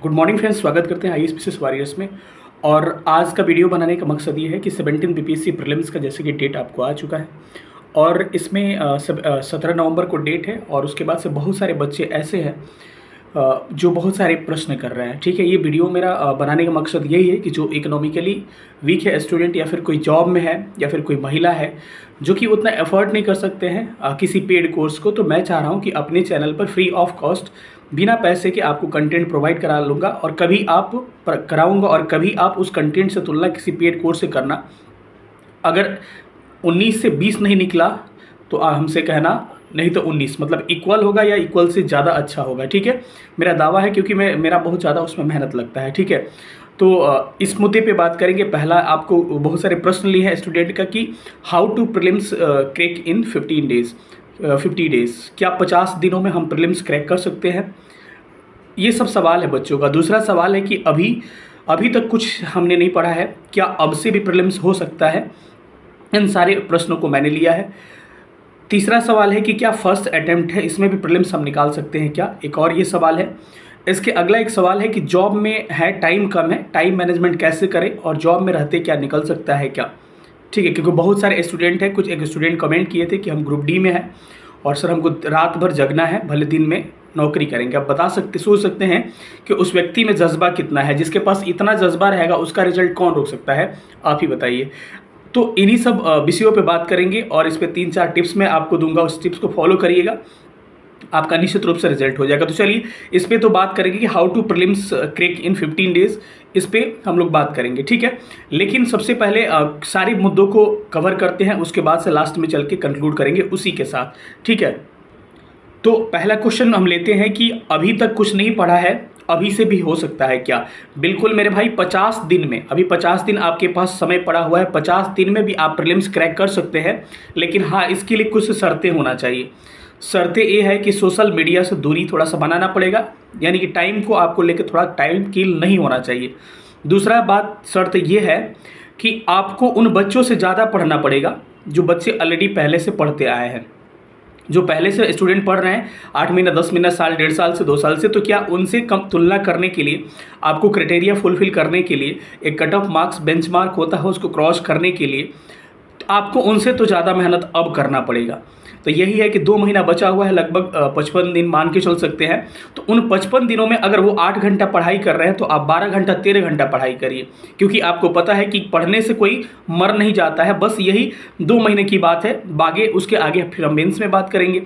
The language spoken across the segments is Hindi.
गुड मॉर्निंग फ्रेंड्स, स्वागत करते हैं आईएएस वॉरियर्स में। और आज का वीडियो बनाने का मकसद ये है कि 17 बीपीएससी प्रीलिम्स का जैसे कि डेट आपको आ चुका है और इसमें 17 नवंबर को डेट है और उसके बाद से बहुत सारे बच्चे ऐसे हैं जो बहुत सारे प्रश्न कर रहे हैं। ठीक है, ये वीडियो मेरा बनाने का मकसद यही है कि जो इकोनॉमिकली वीक है स्टूडेंट या फिर कोई जॉब में है या फिर कोई महिला है जो कि उतना एफर्ट नहीं कर सकते हैं किसी पेड कोर्स को, तो मैं चाह रहा हूँ कि अपने चैनल पर फ्री ऑफ कॉस्ट बिना पैसे के आपको कंटेंट प्रोवाइड करा लूँगा और कभी आप कराऊँगा और कभी आप उस कंटेंट से तुलना किसी पेड कोर्स से करना। अगर 19 से 20 नहीं निकला तो हमसे कहना, नहीं तो 19 मतलब इक्वल होगा या इक्वल से ज़्यादा अच्छा होगा। ठीक है, मेरा दावा है क्योंकि मेरा बहुत ज़्यादा उसमें मेहनत लगता है। ठीक है, तो इस मुद्दे पे बात करेंगे। पहला, आपको बहुत सारे प्रश्न लिए हैं स्टूडेंट का कि how to prelims crack in 50 days, क्या 50 दिनों में हम प्रीलिम्स क्रैक कर सकते हैं? ये सब सवाल है बच्चों का। दूसरा सवाल है कि अभी तक कुछ हमने नहीं पढ़ा है, क्या अब से भी प्रीलिम्स हो सकता है? इन सारे प्रश्नों को मैंने लिया है। तीसरा सवाल है कि क्या फर्स्ट अटेम्प्ट है, इसमें भी प्रीलिम्स हम निकाल सकते हैं क्या? एक और ये सवाल है। इसके अगला एक सवाल है कि जॉब में है, टाइम कम है, टाइम मैनेजमेंट कैसे करें और जॉब में रहते क्या निकल सकता है क्या? ठीक है, क्योंकि बहुत सारे स्टूडेंट हैं, कुछ एक स्टूडेंट कमेंट किए थे कि हम ग्रुप डी में हैं और सर हमको रात भर जगना है, भले दिन में नौकरी करेंगे। अब सोच सकते हैं कि उस व्यक्ति में जज्बा कितना है। जिसके पास इतना जज्बा रहेगा उसका रिजल्ट कौन रोक सकता है, आप ही बताइए। तो इन्हीं सब विषयों पे बात करेंगे और इस पे 3-4 टिप्स मैं आपको दूंगा, उस टिप्स को फॉलो करिएगा, आपका निश्चित रूप से रिजल्ट हो जाएगा। तो चलिए इस पे तो बात करेंगे कि how to prelims crack in 15 days, इस पे हम लोग बात करेंगे। ठीक है, लेकिन सबसे पहले सारे मुद्दों को कवर करते हैं, उसके बाद से लास्ट में चल के कंक्लूड करेंगे उसी के साथ। ठीक है, तो पहला क्वेश्चन हम लेते हैं कि अभी तक कुछ नहीं पढ़ा है, अभी से भी हो सकता है क्या? बिल्कुल मेरे भाई, 50 दिन में, अभी 50 दिन आपके पास समय पड़ा हुआ है, 50 दिन में भी आप प्रीलिम्स क्रैक कर सकते हैं। लेकिन हाँ, इसके लिए कुछ शर्तें होना चाहिए। शर्तें ये है कि सोशल मीडिया से दूरी थोड़ा सा बनाना पड़ेगा, यानी कि टाइम को आपको लेकर थोड़ा टाइम किल नहीं होना चाहिए। दूसरा बात, शर्त ये है कि आपको उन बच्चों से ज़्यादा पढ़ना पड़ेगा जो बच्चे ऑलरेडी पहले से पढ़ते आए हैं। जो पहले से स्टूडेंट पढ़ रहे हैं 8 महीना, 10 महीना, साल, 1.5 साल से, 2 साल से, तो क्या उनसे कम तुलना करने के लिए, आपको क्राइटेरिया फुलफिल करने के लिए, एक कट ऑफ मार्क्स बेंचमार्क होता है उसको क्रॉस करने के लिए, तो आपको उनसे तो ज़्यादा मेहनत अब करना पड़ेगा। तो यही है कि 2 महीना बचा हुआ है, लगभग 55 दिन मान के चल सकते हैं। तो उन 55 दिनों में अगर वो 8 घंटा पढ़ाई कर रहे हैं तो आप 12 घंटा, 13 घंटा पढ़ाई करिए, क्योंकि आपको पता है कि पढ़ने से कोई मर नहीं जाता है। बस यही 2 महीने की बात है, उसके आगे फिर हम मेंस में बात करेंगे।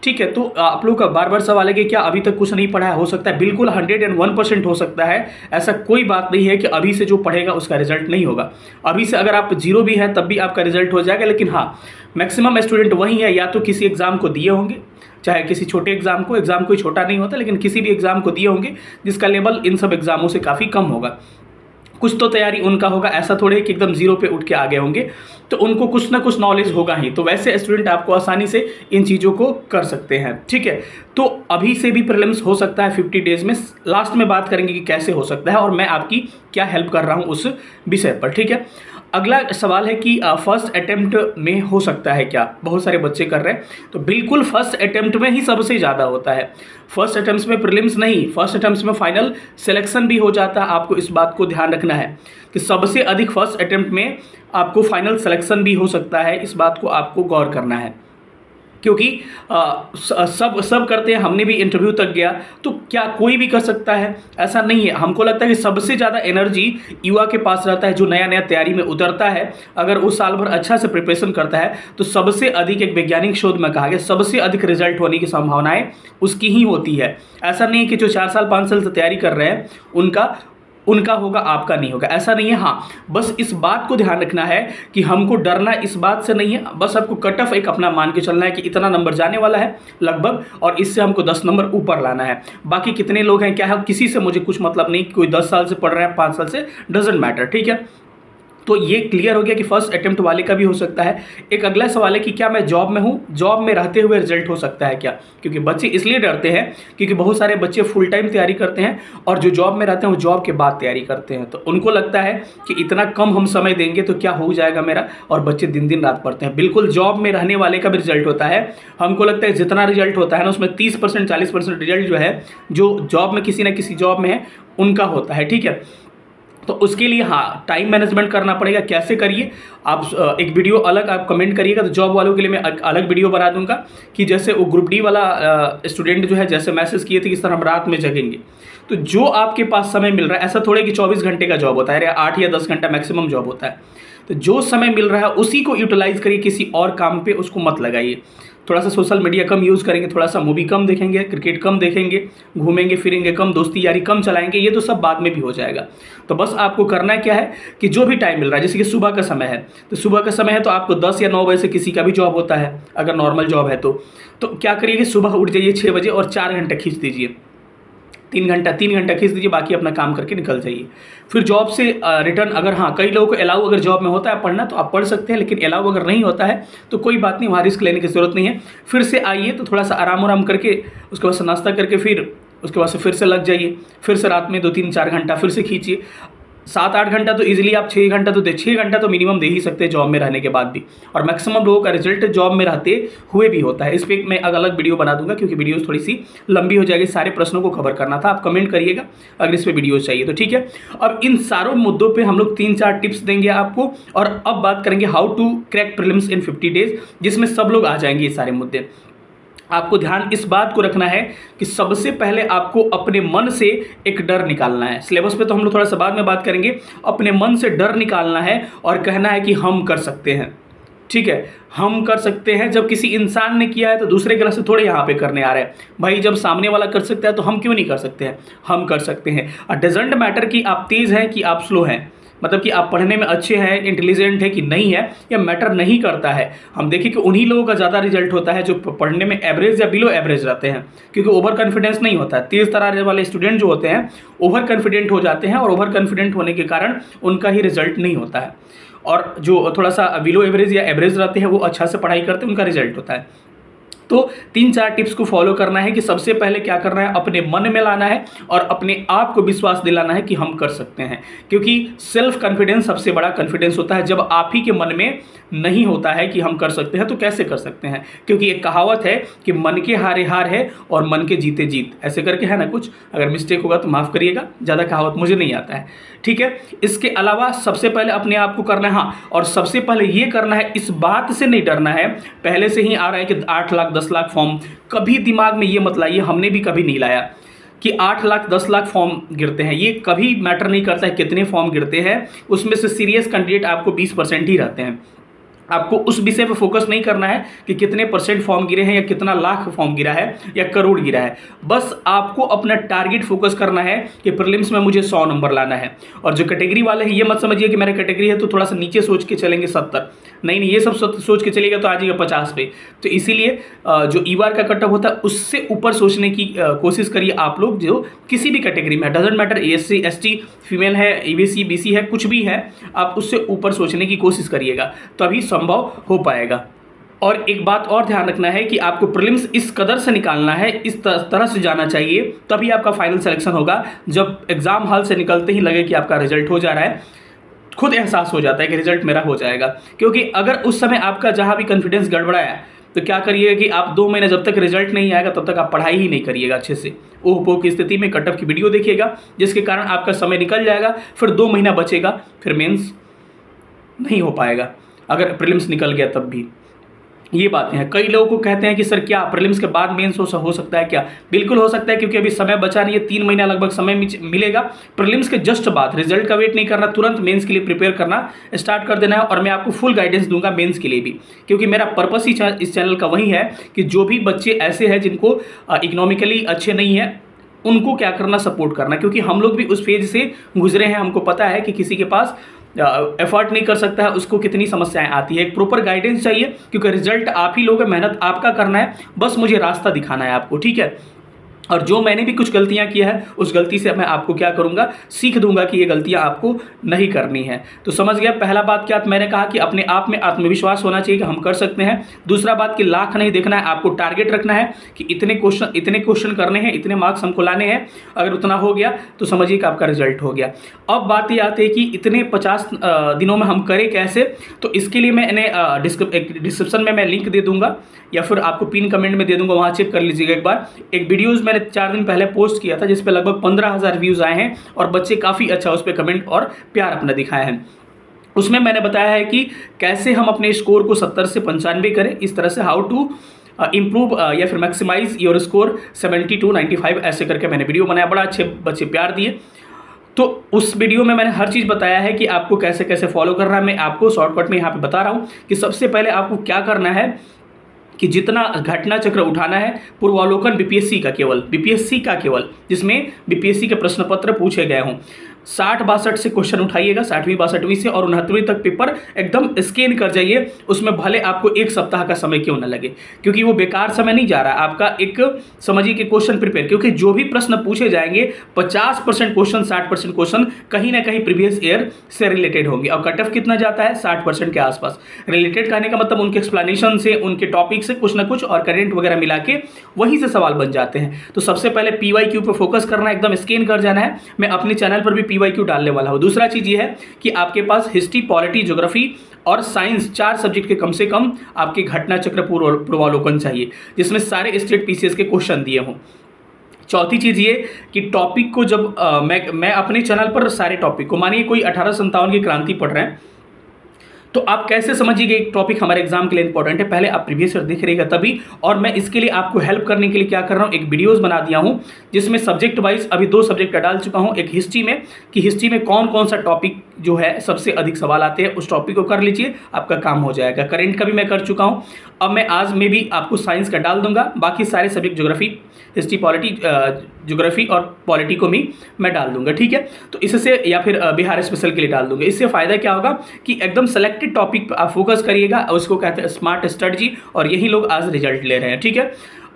ठीक है, तो आप लोग का बार बार सवाल है कि क्या अभी तक कुछ नहीं पढ़ा है? हो सकता है, बिल्कुल 101% हो सकता है। ऐसा कोई बात नहीं है कि अभी से जो पढ़ेगा उसका रिजल्ट नहीं होगा। अभी से अगर आप 0 भी हैं तब भी आपका रिजल्ट हो जाएगा। लेकिन हाँ, मैक्सिमम स्टूडेंट वही है, या तो किसी एग्ज़ाम को दिए होंगे, चाहे किसी छोटे एग्ज़ाम कोई छोटा नहीं होता, लेकिन किसी भी एग्ज़ाम को दिए होंगे जिसका लेवल इन सब एग्ज़ामों से काफ़ी कम होगा। कुछ तो तैयारी उनका होगा, ऐसा थोड़े है कि एकदम 0 पे उठ के आ गए होंगे, तो उनको कुछ ना कुछ नॉलेज होगा ही। तो वैसे स्टूडेंट आपको आसानी से इन चीज़ों को कर सकते हैं। ठीक है, तो अभी से भी प्रीलिम्स हो सकता है 50 डेज़ में। लास्ट में बात करेंगे कि कैसे हो सकता है और मैं आपकी क्या हेल्प कर रहा हूँ उस विषय पर। ठीक है, अगला सवाल है कि फर्स्ट अटेम्प्ट में हो सकता है क्या? बहुत सारे बच्चे कर रहे हैं, तो बिल्कुल फर्स्ट अटेम्प्ट में ही सबसे ज़्यादा होता है। फर्स्ट अटेम्प्ट में प्रीलिम्स नहीं, फर्स्ट अटेम्प्ट में फाइनल सिलेक्शन भी हो जाता है। आपको इस बात को ध्यान रखना है कि सबसे अधिक फर्स्ट अटेम्प्ट में आपको फाइनल सिलेक्शन भी हो सकता है। इस बात को आपको गौर करना है, क्योंकि सब करते हैं। हमने भी इंटरव्यू तक गया, तो क्या कोई भी कर सकता है? ऐसा नहीं है। हमको लगता है कि सबसे ज़्यादा एनर्जी युवा के पास रहता है, जो नया नया तैयारी में उतरता है। अगर वो साल भर अच्छा से प्रिपरेशन करता है तो सबसे अधिक, एक वैज्ञानिक शोध में कहा गया, सबसे अधिक रिजल्ट होने की संभावनाएं उसकी ही होती है। ऐसा नहीं है कि जो 4 साल 5 साल से तैयारी कर रहे हैं उनका होगा, आपका नहीं होगा, ऐसा नहीं है। हाँ, बस इस बात को ध्यान रखना है कि हमको डरना इस बात से नहीं है। बस आपको कट ऑफ एक अपना मान के चलना है कि इतना नंबर जाने वाला है लगभग, और इससे हमको 10 नंबर ऊपर लाना है। बाकी कितने लोग हैं, क्या है, किसी से मुझे कुछ मतलब नहीं। कोई 10 साल से पढ़ रहा है, 5 साल से, डजेंट मैटर। ठीक है, तो ये क्लियर हो गया कि फर्स्ट अटेम्प्ट वाले का भी हो सकता है। एक अगला सवाल है कि क्या मैं जॉब में हूँ, जॉब में रहते हुए रिजल्ट हो सकता है क्या? क्योंकि बच्चे इसलिए डरते हैं क्योंकि बहुत सारे बच्चे फुल टाइम तैयारी करते हैं और जो जॉब में रहते हैं वो जॉब के बाद तैयारी करते हैं, तो उनको लगता है कि इतना कम हम समय देंगे तो क्या हो जाएगा मेरा, और बच्चे दिन दिन रात पढ़ते हैं। बिल्कुल जॉब में रहने वाले का भी रिजल्ट होता है। हमको लगता है जितना रिजल्ट होता है ना उसमें 30% 40% रिजल्ट जो है जो जॉब में किसी ना किसी जॉब में है उनका होता है, ठीक है। तो उसके लिए हाँ टाइम मैनेजमेंट करना पड़ेगा। कैसे करिए आप, एक वीडियो अलग आप कमेंट करिएगा, तो जॉब वालों के लिए मैं अलग वीडियो बना दूंगा कि जैसे वो ग्रुप डी वाला स्टूडेंट जो है जैसे मैसेज किए थे कि सर हम रात में जगेंगे, तो जो आपके पास समय मिल रहा है, ऐसा थोड़े कि 24 घंटे का जॉब होता है, 8 या 10 घंटा मैक्सिमम जॉब होता है, तो जो समय मिल रहा है उसी को यूटिलाइज करिए, किसी और काम पे उसको मत लगाइए। थोड़ा सा सोशल मीडिया कम यूज़ करेंगे, थोड़ा सा मूवी कम देखेंगे, क्रिकेट कम देखेंगे, घूमेंगे फिरेंगे कम, दोस्ती यारी कम चलाएंगे, ये तो सब बाद में भी हो जाएगा। तो बस आपको करना क्या है कि जो भी टाइम मिल रहा है, जैसे कि सुबह का समय है, तो सुबह का समय है तो आपको 10 या 9 बजे से किसी का भी जॉब होता है अगर नॉर्मल जॉब है तो क्या करिए कि सुबह उठ जाइए 6 बजे और 4 घंटा खींच दीजिए, 3 घंटा खींच दीजिए, बाकी अपना काम करके निकल जाइए। फिर जॉब से रिटर्न, अगर हाँ कई लोगों को अलाउ अगर जॉब में होता है पढ़ना तो आप पढ़ सकते हैं, लेकिन अलाउ अगर नहीं होता है तो कोई बात नहीं, वहाँ रिस्क लेने की ज़रूरत नहीं है। फिर से आइए तो थोड़ा सा आराम करके उसके बाद से नाश्ता करके फिर उसके बाद से फिर से लग जाइए, फिर से रात में 2-3-4 घंटा फिर से खींचिए। 7-8 घंटा तो इजीली आप 6 घंटा तो 6 घंटा तो मिनिमम दे ही सकते हैं जॉब में रहने के बाद भी, और मैक्सिमम लोगों का रिजल्ट जॉब में रहते हुए भी होता है। इस पर मैं अलग वीडियो बना दूंगा क्योंकि वीडियोस थोड़ी सी लंबी हो जाएगी, सारे प्रश्नों को कवर करना था। आप कमेंट करिएगा अगर इस पर वीडियोस चाहिए तो, ठीक है। अब इन सारों मुद्दों पर हम लोग 3-4 टिप्स देंगे आपको, और अब बात करेंगे how to crack prelims in 50 days, जिसमें सब लोग आ जाएंगे ये सारे मुद्दे। आपको ध्यान इस बात को रखना है कि सबसे पहले आपको अपने मन से एक डर निकालना है। सिलेबस पे तो हम लोग थोड़ा सा बाद में बात करेंगे। अपने मन से डर निकालना है और कहना है कि हम कर सकते हैं, ठीक है, हम कर सकते हैं। जब किसी इंसान ने किया है तो दूसरे के से थोड़े यहाँ पे करने आ रहे हैं भाई, जब सामने वाला कर सकता है तो हम क्यों नहीं कर सकते हैं, हम कर सकते हैं। और डजेंट मैटर कि आप तेज़ हैं कि आप स्लो हैं, मतलब कि आप पढ़ने में अच्छे हैं, इंटेलिजेंट है कि नहीं है, यह मैटर नहीं करता है। हम देखिए कि उन्हीं लोगों का ज़्यादा रिजल्ट होता है जो पढ़ने में एवरेज या बिलो एवरेज रहते हैं, क्योंकि ओवर कॉन्फिडेंस नहीं होता है। तेज़ तर्रार वाले स्टूडेंट जो होते हैं ओवर कॉन्फिडेंट हो जाते हैं, और ओवर कॉन्फिडेंट होने के कारण उनका ही रिजल्ट नहीं होता है, और जो थोड़ा सा बिलो एवरेज या एवरेज रहते हैं वो अच्छा से पढ़ाई करते हैं, उनका रिजल्ट होता है। तो 3-4 टिप्स को फॉलो करना है कि सबसे पहले क्या करना है, अपने मन में लाना है और अपने आप को विश्वास दिलाना है कि हम कर सकते हैं, क्योंकि सेल्फ कॉन्फिडेंस सबसे बड़ा कॉन्फिडेंस होता है। जब आप ही के मन में नहीं होता है कि हम कर सकते हैं तो कैसे कर सकते हैं, क्योंकि एक कहावत है कि मन के हारे हार है और मन के जीते जीत, ऐसे करके है ना कुछ। अगर मिस्टेक होगा तो माफ़ करिएगा, ज़्यादा कहावत मुझे नहीं आता है, ठीक है। इसके अलावा सबसे पहले अपने आप को करना है, हाँ, और सबसे पहले ये करना है, इस बात से नहीं डरना है। पहले से ही आ रहा है कि 8 लाख 10 लाख फॉर्म, कभी दिमाग में ये मत लाइए, हमने भी कभी नहीं लाया कि 8 लाख 10 लाख फॉर्म गिरते हैं। ये कभी मैटर नहीं करता है कितने फॉर्म गिरते हैं, उसमें से सीरियस कैंडिडेट आपको 20% ही रहते हैं। आपको उस विषय पर फोकस नहीं करना है कि कितने परसेंट फॉर्म गिरे हैं या कितना लाख फॉर्म गिरा है या करोड़ गिरा है। बस आपको अपना टारगेट फोकस करना है कि प्रीलिम्स में मुझे 100 नंबर लाना है। और जो कैटेगरी वाले हैं ये मत समझिए कि मेरा कैटेगरी है तो थोड़ा सा नीचे सोच के चलेंगे 70, नहीं, ये सब सोच के चलेगा तो आ जाएगा 50 पे। तो इसीलिए जो ईवार का कट ऑफ होता है उससे ऊपर सोचने की कोशिश करिए आप लोग, जो किसी भी कैटेगरी में, doesn't matter SC ST female है, EBC BC है, कुछ भी है, आप उससे ऊपर सोचने की कोशिश करिएगा, तभी संभव हो पाएगा। और एक बात और ध्यान रखना है कि आपको प्रीलिम्स इस कदर से निकालना है, इस तरह से जाना चाहिए, तभी आपका फाइनल सिलेक्शन होगा। जब एग्जाम हॉल से निकलते ही लगे कि आपका रिजल्ट हो जा रहा है, खुद एहसास हो जाता है कि रिजल्ट मेरा हो जाएगा। क्योंकि अगर उस समय आपका जहाँ भी कॉन्फिडेंस गड़बड़ाया तो क्या करिएगा कि आप 2 महीने जब तक रिजल्ट नहीं आएगा तब तक आप पढ़ाई ही नहीं करिएगा अच्छे से। ओह पो की स्थिति में कट ऑफ की वीडियो देखिएगा, जिसके कारण आपका समय निकल जाएगा, फिर 2 महीना बचेगा, फिर मेंस नहीं हो पाएगा अगर प्रीलिम्स निकल गया तब भी। ये बातें हैं। कई लोगों को कहते हैं कि सर क्या प्रीलिम्स के बाद मेंस हो सकता है क्या? बिल्कुल हो सकता है, क्योंकि अभी समय बचा नहीं है, 3 महीना लगभग समय मिलेगा। प्रीलिम्स के जस्ट बाद रिजल्ट का वेट नहीं करना, तुरंत मेंस के लिए प्रिपेयर करना स्टार्ट कर देना है। और मैं आपको फुल गाइडेंस दूंगा मेंस के लिए भी, क्योंकि मेरा पर्पस ही इस चैनल का वही है कि जो भी बच्चे ऐसे हैं जिनको इकोनॉमिकली अच्छे नहीं है उनको क्या करना, सपोर्ट करना, क्योंकि हम लोग भी उस फेज से गुजरे हैं। हमको पता है कि किसी के पास एफर्ट नहीं कर सकता है, उसको कितनी समस्याएं आती है। एक प्रॉपर गाइडेंस चाहिए, क्योंकि रिजल्ट आप ही लोगे, मेहनत आपका करना है, बस मुझे रास्ता दिखाना है आपको, ठीक है। और जो मैंने भी कुछ गलतियां किया है उस गलती से मैं आपको क्या करूंगा, सीख दूंगा कि ये गलतियां आपको नहीं करनी है। तो समझ गया। पहला बात क्या मैंने कहा कि अपने आप में आत्मविश्वास होना चाहिए कि हम कर सकते हैं। दूसरा बात कि लाख नहीं देखना है, आपको टारगेट रखना है कि इतने क्वेश्चन करने हैं, इतने मार्क्स हमको लाने हैं। अगर उतना हो गया तो समझिए कि आपका रिजल्ट हो गया। अब बात ये आती है कि इतने 50 दिनों में हम करें कैसे। तो इसके लिए मैंने डिस्क्रिप्शन में मैं लिंक दे दूंगा या फिर आपको पिन कमेंट में दे दूंगा, वहाँ चेक कर लीजिएगा एक बार। एक वीडियोज़ मैंने 4 दिन पहले पोस्ट किया था जिस पे लगभग 15,000 व्यूज़ आए हैं और बच्चे काफ़ी अच्छा उस पर कमेंट और प्यार अपना दिखाए हैं। उसमें मैंने बताया है कि कैसे हम अपने स्कोर को 70 से 95 करें, इस तरह से हाउ टू इम्प्रूव या फिर मैक्सिमाइज योर स्कोर 70 to 95, ऐसे करके मैंने वीडियो बनाया। बड़ा अच्छे बच्चे प्यार दिए। तो उस वीडियो में मैंने हर चीज़ बताया है कि आपको कैसे कैसे फॉलो करना है। मैं आपको शॉर्टकट में यहाँ पे बता रहा हूँ कि सबसे पहले आपको क्या करना है कि जितना घटना चक्र उठाना है, पूर्वावलोकन बीपीएससी का केवल जिसमें बीपीएससी के प्रश्न पत्र पूछे गए हों, 60-62 से क्वेश्चन उठाइएगा, 60वीं 62वीं से, और 69वीं तक पेपर एकदम स्कैन कर जाइए। उसमें भले आपको 1 सप्ताह का समय क्यों ना लगे, क्योंकि वो बेकार समय नहीं जा रहा है आपका। एक समझिए कि क्वेश्चन प्रिपेयर, क्योंकि जो भी प्रश्न पूछे जाएंगे 50% क्वेश्चन, 60% क्वेश्चन कहीं ना कहीं प्रीवियस ईयर से रिलेटेड होंगे। और कट ऑफ कितना जाता है, 60% के आसपास। रिलेटेड कहने का मतलब उनके एक्सप्लेनेशन से, उनके टॉपिक से कुछ ना कुछ और करेंट वगैरह मिला के वहीं से सवाल बन जाते हैं। तो सबसे पहले PYQ पर फोकस करना है, एकदम स्कैन कर जाना है। मैं अपने चैनल पर भी PYQ डालने वाला हूं। दूसरा चीज ये है कि आपके पास हिस्ट्री, पॉलिटी, ज्योग्राफी और साइंस 4 सब्जेक्ट के कम से कम आपके घटना चक्र पूर्वावलोकन चाहिए, जिसमें सारे स्टेट PCS के क्वेश्चन दिए हों। चौथी चीज़ ये कि टॉपिक को जब मैं अपने चैनल पर सारे टॉपिक को, मानिए कोई 1857 की क्रांति पढ़ रहे हैं, तो आप कैसे समझिएगा एक टॉपिक हमारे एग्जाम के लिए इंपॉर्टेंट है, पहले आप प्रीवियस ईयर देख रहिएगा तभी। और मैं इसके लिए आपको हेल्प करने के लिए क्या कर रहा हूँ, एक वीडियोस बना दिया हूँ जिसमें सब्जेक्ट वाइज अभी 2 सब्जेक्ट का डाल चुका हूँ। एक हिस्ट्री में कि हिस्ट्री में कौन कौन सा टॉपिक जो है सबसे अधिक सवाल आते हैं, उस टॉपिक को कर लीजिए, आपका काम हो जाएगा। करेंट का भी मैं कर चुका हूँ। अब मैं आज में भी आपको साइंस का डाल दूंगा, बाकी सारे subject geography, history, polity, geography और पॉलिटी को भी मैं डाल दूंगा, ठीक है। तो इससे या फिर बिहार स्पेशल के लिए डाल दूंगा। इससे फ़ायदा क्या होगा कि एकदम सेलेक्टेड टॉपिक पर आप फोकस करिएगा, उसको कहते हैं स्मार्ट स्ट्रेटजी, और यही लोग आज रिजल्ट ले रहे हैं, ठीक है।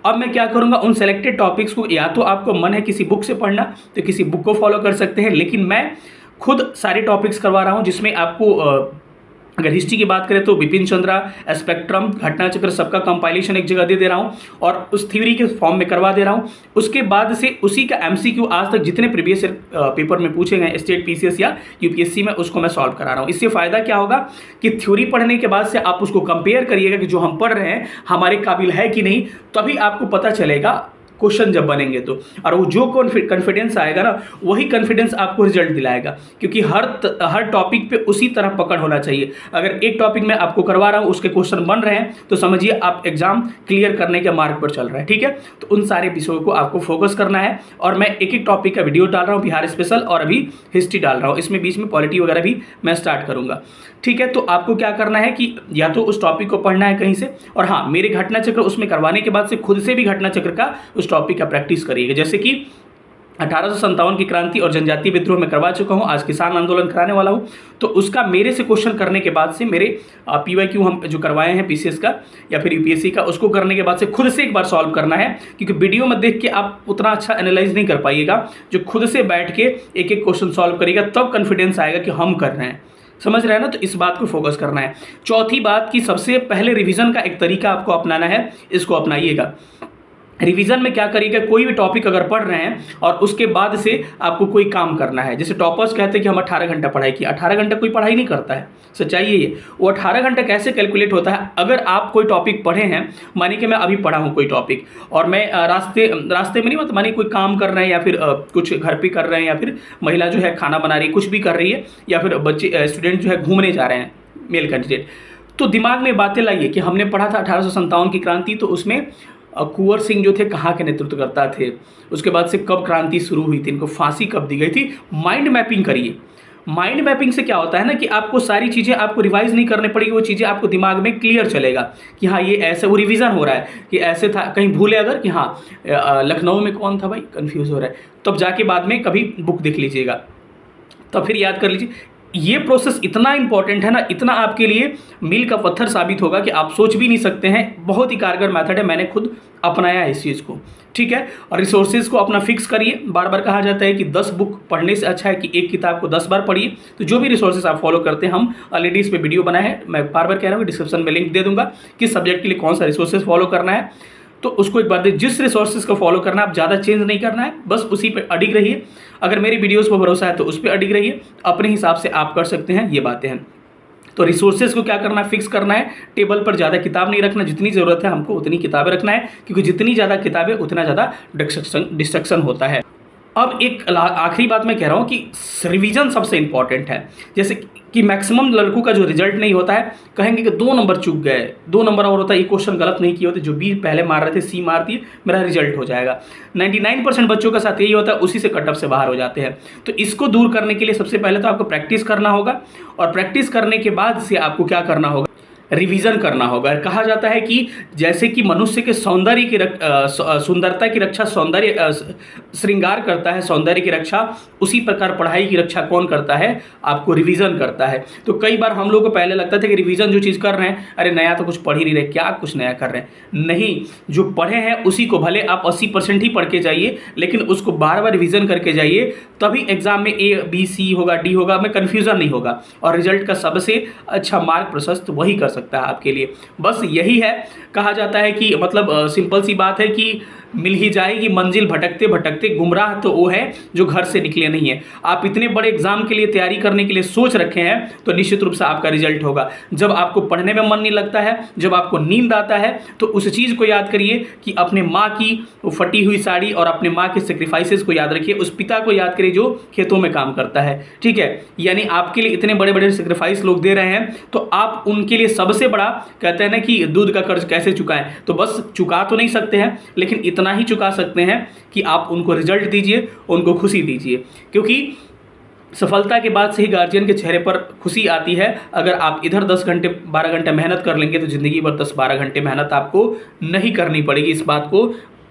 अब मैं क्या करूंगा, उन सेलेक्टेड टॉपिक्स को, या तो आपको मन है किसी बुक से पढ़ना तो किसी बुक को फॉलो कर सकते हैं, लेकिन मैं खुद सारे टॉपिक्स करवा रहा हूं जिसमें आपको अगर हिस्ट्री की बात करें तो बिपिन चंद्रा, स्पेक्ट्रम, घटना चक्र, सबका कंपाइलेशन एक जगह दे रहा हूं और उस थ्योरी के फॉर्म में करवा दे रहा हूं। उसके बाद से उसी का MCQ आज तक जितने प्रीवियस पेपर में पूछे गए स्टेट PCS या UPSC में, उसको मैं सॉल्व करा रहा हूं। इससे फ़ायदा क्या होगा कि थ्योरी पढ़ने के बाद से आप उसको कंपेयर करिएगा कि जो हम पढ़ रहे हैं हमारे काबिल है कि नहीं, तभी आपको पता चलेगा क्वेश्चन जब बनेंगे तो। और वो जो कॉन्फिडेंस आएगा ना, वही कॉन्फिडेंस आपको रिजल्ट दिलाएगा, क्योंकि हर टॉपिक पे उसी तरह पकड़ होना चाहिए। अगर एक टॉपिक में आपको करवा रहा हूँ, उसके क्वेश्चन बन रहे हैं, तो समझिए आप एग्जाम क्लियर करने के मार्ग पर चल रहे हैं, ठीक है। तो उन सारे विषयों को आपको फोकस करना है, और मैं एक एक टॉपिक का वीडियो डाल रहा हूँ, बिहार स्पेशल और अभी हिस्ट्री डाल रहा हूँ। इसमें बीच में पॉलिटी वगैरह भी मैं स्टार्ट करूँगा, ठीक है। तो आपको क्या करना है कि या तो उस टॉपिक को पढ़ना है कहीं से, और हाँ, मेरे घटना चक्र उसमें करवाने के बाद से खुद से भी घटना चक्र का उस टॉपिक का प्रैक्टिस करिएगा। जैसे कि 1857 की क्रांति और जनजातीय विद्रोह में करवा चुका हूँ, आज किसान आंदोलन कराने वाला हूँ। तो उसका मेरे से क्वेश्चन करने के बाद से मेरे PYQ हम जो करवाए हैं PCS का या फिर UPSC का, उसको करने के बाद से खुद से एक बार सॉल्व करना है, क्योंकि वीडियो में देख के आप उतना अच्छा एनालाइज नहीं कर पाइएगा। जो खुद से बैठ के एक एक क्वेश्चन सॉल्व करिएगा, तब कॉन्फिडेंस आएगा कि हम कर रहे हैं, समझ रहे हैं ना। तो इस बात को फोकस करना है। चौथी बात कि सबसे पहले रिवीजन का एक तरीका आपको अपनाना है, इसको अपनाइएगा। रिवीजन में क्या करिएगा, कोई भी टॉपिक अगर पढ़ रहे हैं और उसके बाद से आपको कोई काम करना है, जैसे टॉपर्स कहते हैं कि हम 18 घंटा पढ़ाई किया, 18 घंटा कोई पढ़ाई नहीं करता है, सच्चाई है ये। वो 18 घंटा कैसे कैलकुलेट होता है, अगर आप कोई टॉपिक पढ़े हैं, मानिए कि मैं अभी पढ़ा हूँ कोई टॉपिक, और मैं रास्ते में नहीं, मतलब मानिए कोई काम कर रहे हैं या फिर कुछ घर पे कर रहे हैं, या फिर महिला जो है खाना बना रही है, कुछ भी कर रही है, या फिर बच्चे स्टूडेंट जो है घूमने जा रहे हैं, मेल कैंडिडेट, तो दिमाग में बातें लाइए कि हमने पढ़ा था 1857 की क्रांति, तो उसमें कुंवर सिंह जो थे कहाँ के नेतृत्व करता थे, उसके बाद से कब क्रांति शुरू हुई थी, इनको फांसी कब दी गई थी। माइंड मैपिंग करिए। माइंड मैपिंग से क्या होता है ना कि आपको सारी चीज़ें आपको रिवाइज नहीं करनी पड़ेगी, वो चीज़ें आपको दिमाग में क्लियर चलेगा कि हाँ ये ऐसे, वो रिवीजन हो रहा है कि ऐसे था, कहीं भूले अगर कि हाँ लखनऊ में कौन था भाई, कंफ्यूज हो रहा है, तब जाके बाद में कभी बुक देख लीजिएगा, तब फिर याद कर लीजिए। ये प्रोसेस इतना इंपॉर्टेंट है ना, इतना आपके लिए मील का पत्थर साबित होगा कि आप सोच भी नहीं सकते हैं। बहुत ही कारगर मेथड है, मैंने खुद अपनाया है इस चीज़ को, ठीक है। और रिसोर्सेज को अपना फिक्स करिए। बार बार कहा जाता है कि 10 बुक पढ़ने से अच्छा है कि एक किताब को 10 बार पढ़िए। तो जो भी रिसोर्सेज आप फॉलो करते हैं, हम ऑलरेडी इस पर वीडियो बनाए हैं, मैं बार बार कह रहा हूँ, डिस्क्रिप्शन में लिंक दे दूंगा किस सब्जेक्ट के लिए कौन सा रिसोर्सेज फॉलो करना है। तो उसको एक बार दे, जिस रिसोर्सेज को फॉलो करना है, आप ज़्यादा चेंज नहीं करना है, बस उसी पे अडिग रहिए। अगर मेरी वीडियोस पर भरोसा है तो उस पर अडिग रहिए, अपने हिसाब से आप कर सकते हैं, ये बातें हैं। तो रिसोर्सेज को क्या करना है, फिक्स करना है। टेबल पर ज़्यादा किताब नहीं रखना, जितनी ज़रूरत है हमको उतनी किताबें रखना है, क्योंकि जितनी ज़्यादा किताबें उतना ज़्यादा डिस्ट्रक्शन होता है। अब एक आखिरी बात मैं कह रहा हूँ कि रिवीजन सबसे इंपॉर्टेंट है। जैसे कि मैक्सिमम लड़कों का जो रिजल्ट नहीं होता है, कहेंगे कि 2 नंबर चूक गए, 2 नंबर और होता है, ये क्वेश्चन गलत नहीं किए होते, जो बी पहले मार रहे थे सी मार दिए, मेरा रिजल्ट हो जाएगा। 99% बच्चों का साथ यही होता है, उसी से कटअप से बाहर हो जाते हैं। तो इसको दूर करने के लिए सबसे पहले तो आपको प्रैक्टिस करना होगा, और प्रैक्टिस करने के बाद से आपको क्या करना होगा, रिवीजन करना होगा। कहा जाता है कि जैसे कि मनुष्य के सौंदर्य की सुंदरता की रक्षा सौंदर्य श्रृंगार करता है, सौंदर्य की रक्षा, उसी प्रकार पढ़ाई की रक्षा कौन करता है, आपको रिवीजन करता है। तो कई बार हम लोग को पहले लगता था कि रिवीजन जो चीज़ कर रहे हैं, अरे नया तो कुछ पढ़ ही नहीं रहे, क्या कुछ नया कर रहे हैं। नहीं, जो पढ़े हैं उसी को भले आप 80% ही पढ़ के जाइए, लेकिन उसको बार बार रिवीजन करके जाइए, तभी एग्जाम में ए बी सी होगा डी होगा, में कन्फ्यूज़न नहीं होगा, और रिजल्ट का सबसे अच्छा मार्ग प्रशस्त वही कर सकता है आपके लिए। बस यही है, कहा जाता है कि मतलब सिंपल सी बात है कि मिल ही जाएगी मंजिल भटकते भटकते, गुमराह तो वो है जो घर से निकले नहीं है। आप इतने बड़े एग्जाम के लिए तैयारी करने के लिए सोच रखे हैं, तो निश्चित रूप से आपका रिजल्ट होगा। जब आपको पढ़ने में मन नहीं लगता है, जब आपको नींद आता है, तो उस चीज़ को याद करिए कि अपने माँ की वो फटी हुई साड़ी और अपने माँ के सेक्रीफाइसेस को याद रखिए, उस पिता को याद करिए जो खेतों में काम करता है, ठीक है। यानी आपके लिए इतने बड़े बड़े सेक्रीफाइस लोग दे रहे हैं, तो आप उनके लिए सबसे बड़ा, कहते हैं ना कि दूध का कर्ज कैसे चुकाएं, तो बस चुका तो नहीं सकते हैं, लेकिन इतना ही चुका सकते हैं कि आप उनको रिजल्ट दीजिए, उनको खुशी दीजिए। क्योंकि सफलता के बाद से ही गार्जियन के चेहरे पर खुशी आती है। अगर आप इधर 10 घंटे 12 घंटे मेहनत कर लेंगे, तो ज़िंदगी भर 10-12 घंटे मेहनत आपको नहीं करनी पड़ेगी, इस बात को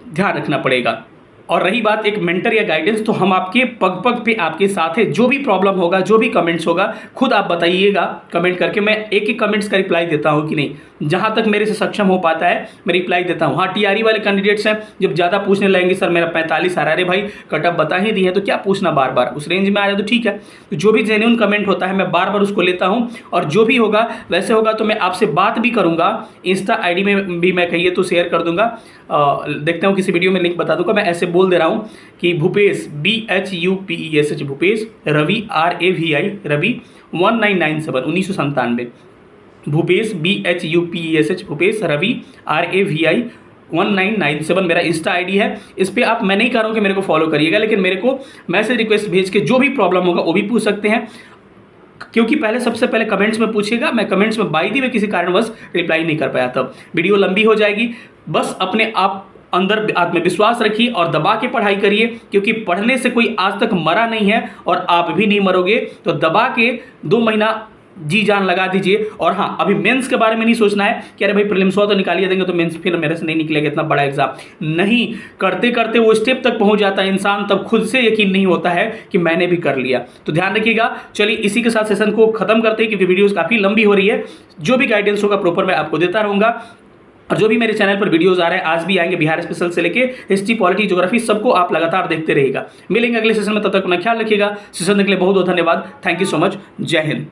ध्यान रखना पड़ेगा। और रही बात एक मेंटर या गाइडेंस, तो हम आपके पग पग पे आपके साथ है। जो भी प्रॉब्लम होगा, जो भी कमेंट्स होगा, खुद आप बताइएगा कमेंट करके। मैं एक एक कमेंट्स का रिप्लाई देता हूँ कि नहीं, जहाँ तक मेरे से सक्षम हो पाता है मैं रिप्लाई देता हूँ। हाँ, टीआरई वाले कैंडिडेट्स हैं, जब ज़्यादा पूछने लगेंगे, सर मेरा 45 आ रहा है, अरे भाई कटअप बता ही दिए हैं, तो क्या पूछना बार बार, उस रेंज में आ जाए तो ठीक है। तो जो भी जेन्युइन कमेंट होता है मैं बार बार उसको लेता हूँ, और जो भी होगा वैसे होगा तो मैं आपसे बात भी करूँगा। इंस्टा ID में भी मैं कहिए तो शेयर कर दूँगा, देखता हूँ किसी वीडियो में लिंक बता दूँगा। मैं ऐसे बोल दे रहा हूँ कि Bhupesh BHUPESH Bhupesh Ravi RAVI Ravi 1997 Bhupesh BHUPESH Bhupesh Ravi RAVI 1997 मेरा इंस्टा ID है। इस पर आप, मैं नहीं कह रहा हूँ कि मेरे को फॉलो करिएगा, लेकिन मेरे को मैसेज रिक्वेस्ट भेज के जो भी प्रॉब्लम होगा वो भी पूछ सकते हैं। क्योंकि पहले सबसे पहले कमेंट्स में पूछिएगा, मैं कमेंट्स में बाई दी हुई किसी कारणवश रिप्लाई नहीं कर पाया, तब वीडियो लंबी हो जाएगी। बस अपने आप अंदर आत्मविश्वास रखिए और दबा के पढ़ाई करिए, क्योंकि पढ़ने से कोई आज तक मरा नहीं है और आप भी नहीं मरोगे। तो दबा के 2 महीना जी जान लगा दीजिए। और हाँ, अभी मेंस के बारे में नहीं सोचना है कि अरे भाई प्रीलिम्स हुआ तो निकालिए देंगे, तो मेंस फिर मेरे से नहीं निकलेगा इतना बड़ा एग्जाम। नहीं, करते करते वो स्टेप तक पहुंच जाता है इंसान, तब खुद से यकीन नहीं होता है कि मैंने भी कर लिया। तो ध्यान रखिएगा। चलिए इसी के साथ सेशन को खत्म करते हैं, क्योंकि वीडियोस काफ़ी लंबी हो रही है। जो भी गाइडेंस होगा प्रॉपर मैं आपको देता रहूँगा, और जो भी मेरे चैनल पर वीडियोस आ रहे हैं, आज भी आएंगे, बिहार स्पेशल से लेके हिस्ट्री, पॉलिटी, ज्योग्राफी, सबको आप लगातार देखते रहिएगा। मिलेंगे अगले सेशन में, तब तक अपना ख्याल रखिएगा। सेशन देखने के लिए बहुत बहुत धन्यवाद। Thank you so much. जय हिंद।